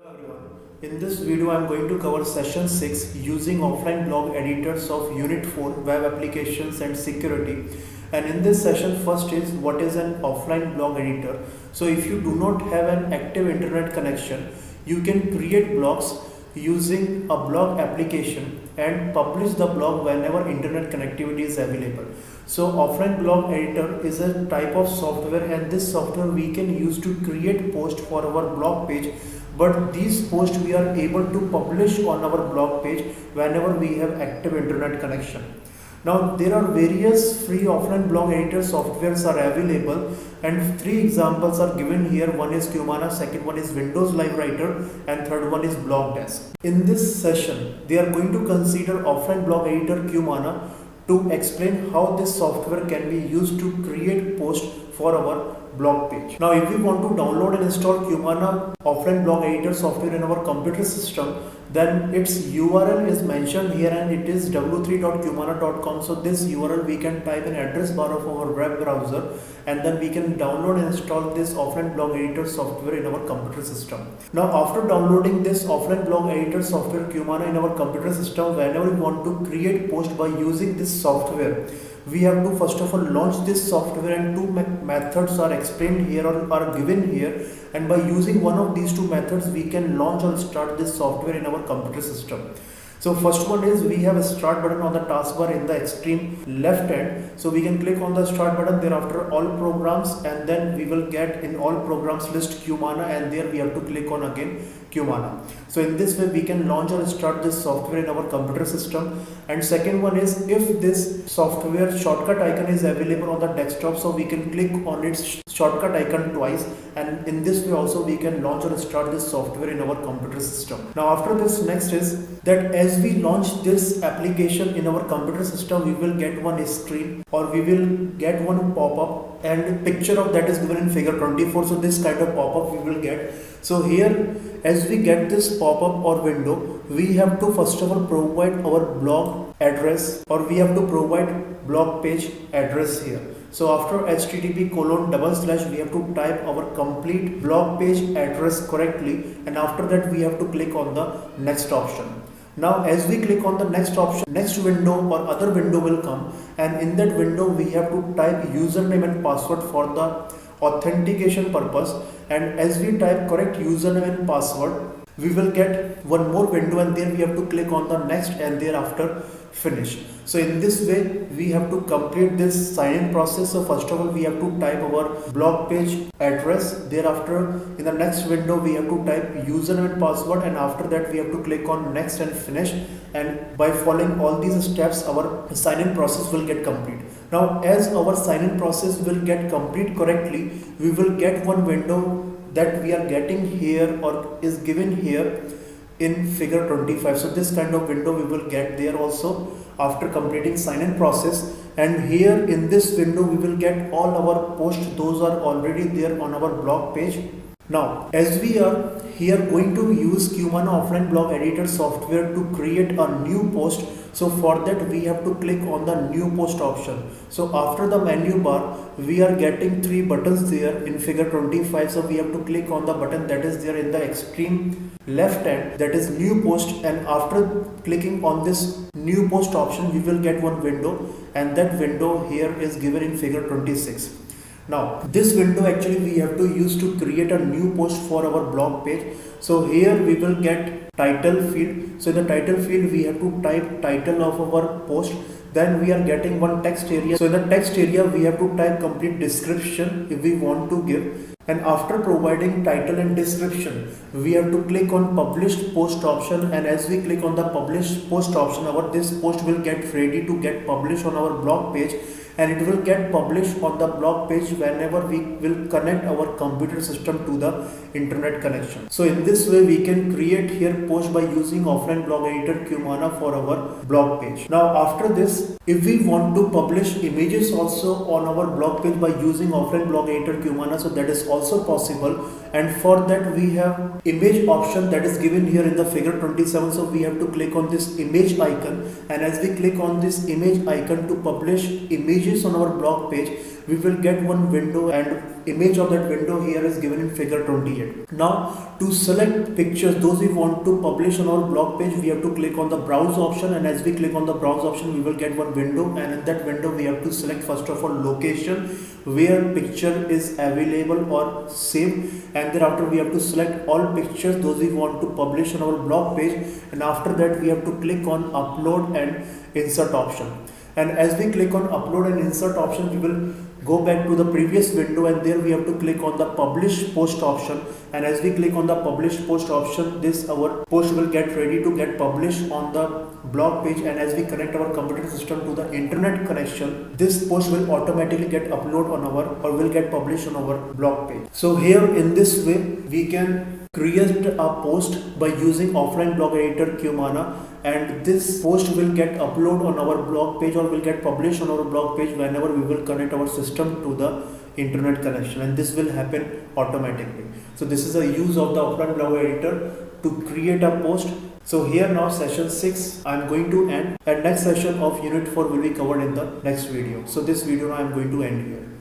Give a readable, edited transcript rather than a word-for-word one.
Everyone. In this video, I am going to cover session 6 using offline blog editors of Unit 4 Web Applications and Security. And in this session, first is what is an offline blog editor. So if you do not have an active internet connection, you can create blogs using a blog application and publish the blog whenever internet connectivity is available. So offline blog editor is a type of software, and this software we can use to create post for our blog page, but these posts we are able to publish on our blog page whenever we have active internet connection. Now there are various free offline blog editor softwares are available, and three examples are given here. One is Cumana, second one is Windows Live Writer, and third one is Blogdesk. In this session, they are going to consider offline blog editor Cumana to explain how this software can be used to create posts for our blog page. Now if we want to download and install Cumana offline blog editor software in our computer system, then its URL is mentioned here, and it is w3.cumana.com. So this URL we can type in address bar of our web browser, and then we can download and install this offline blog editor software in our computer system. Now after downloading this offline blog editor software Cumana in our computer system, whenever we want to create post by using this software, we have to first of all launch this software, and two methods are explained here or are given here, and by using one of these two methods we can launch or start this software in our computer system. So first one is we have a start button on the taskbar in the extreme left hand. So we can click on the start button, thereafter all programs, and then we will get in all programs list Cumana, and there we have to click on again Cumana. So in this way we can launch or start this software in our computer system. And second one is if this software shortcut icon is available on the desktop, so we can click on its shortcut icon twice, and in this way also we can launch or start this software in our computer system. Now after this, next is that as we launch this application in our computer system, we will get one screen or we will get one pop-up, and picture of that is given in figure 24. So this kind of pop-up we will get. So here as we get this pop-up or window, we have to first of all provide our blog address, or we have to provide blog page address here. So after http:// we have to type our complete blog page address correctly, and after that we have to click on the next option. Now as we click on the next option, next window or other window will come, and in that window we have to type username and password for the authentication purpose. And as we type correct username and password, we will get one more window, and then we have to click on the next and thereafter finish. So in this way we have to complete this sign-in process. So first of all we have to type our blog page address, thereafter in the next window we have to type username and password, and after that we have to click on next and finish, and by following all these steps our sign-in process will get complete. Now as our sign-in process will get complete correctly, we will get one window that we are getting here or is given here in figure 25. So this kind of window we will get there also after completing sign-in process, and here in this window we will get all our posts, those are already there on our blog page. Now as we are here going to use Cumana offline blog editor software to create a new post, so for that we have to click on the new post option. So after the menu bar we are getting three buttons there in figure 25. So we have to click on the button that is there in the extreme left hand, that is new post, and after clicking on this new post option we will get one window, and that window here is given in figure 26. Now this window actually we have to use to create a new post for our blog page. So here we will get title field. So in the title field we have to type title of our post. Then we are getting one text area. So in the text area we have to type complete description if we want to give. And after providing title and description, we have to click on published post option, and as we click on the published post option, this post will get ready to get published on our blog page, and it will get published on the blog page whenever we will connect our computer system to the internet connection. So in this way we can create here post by using offline blog editor Cumana for our blog page. Now after this, if we want to publish images also on our blog page by using offline blog editor Cumana, so that is also possible, and for that we have image option that is given here in the figure 27. So we have to click on this image icon, and as we click on this image icon to publish images changes on our blog page, we will get one window, and image of that window here is given in figure 28. Now to select pictures those we want to publish on our blog page, we have to click on the browse option, and as we click on the browse option we will get one window, and in that window we have to select first of all location where picture is available or saved, and thereafter we have to select all pictures those we want to publish on our blog page, and after that we have to click on upload and insert option. And as we click on upload and insert option, we will go back to the previous window, and there we have to click on the publish post option, and as we click on the publish post option, this our post will get ready to get published on the blog page, and as we connect our computer system to the internet connection, this post will automatically get uploaded on our or will get published on our blog page. So here in this way we can create a post by using offline blog editor Cumana, and this post will get uploaded on our blog page or will get published on our blog page whenever we will connect our system to the internet connection, and this will happen automatically. So this is a use of the offline blog editor to create a post. So here now session 6 I am going to end, and next session of unit 4 will be covered in the next video. So this video now I am going to end here.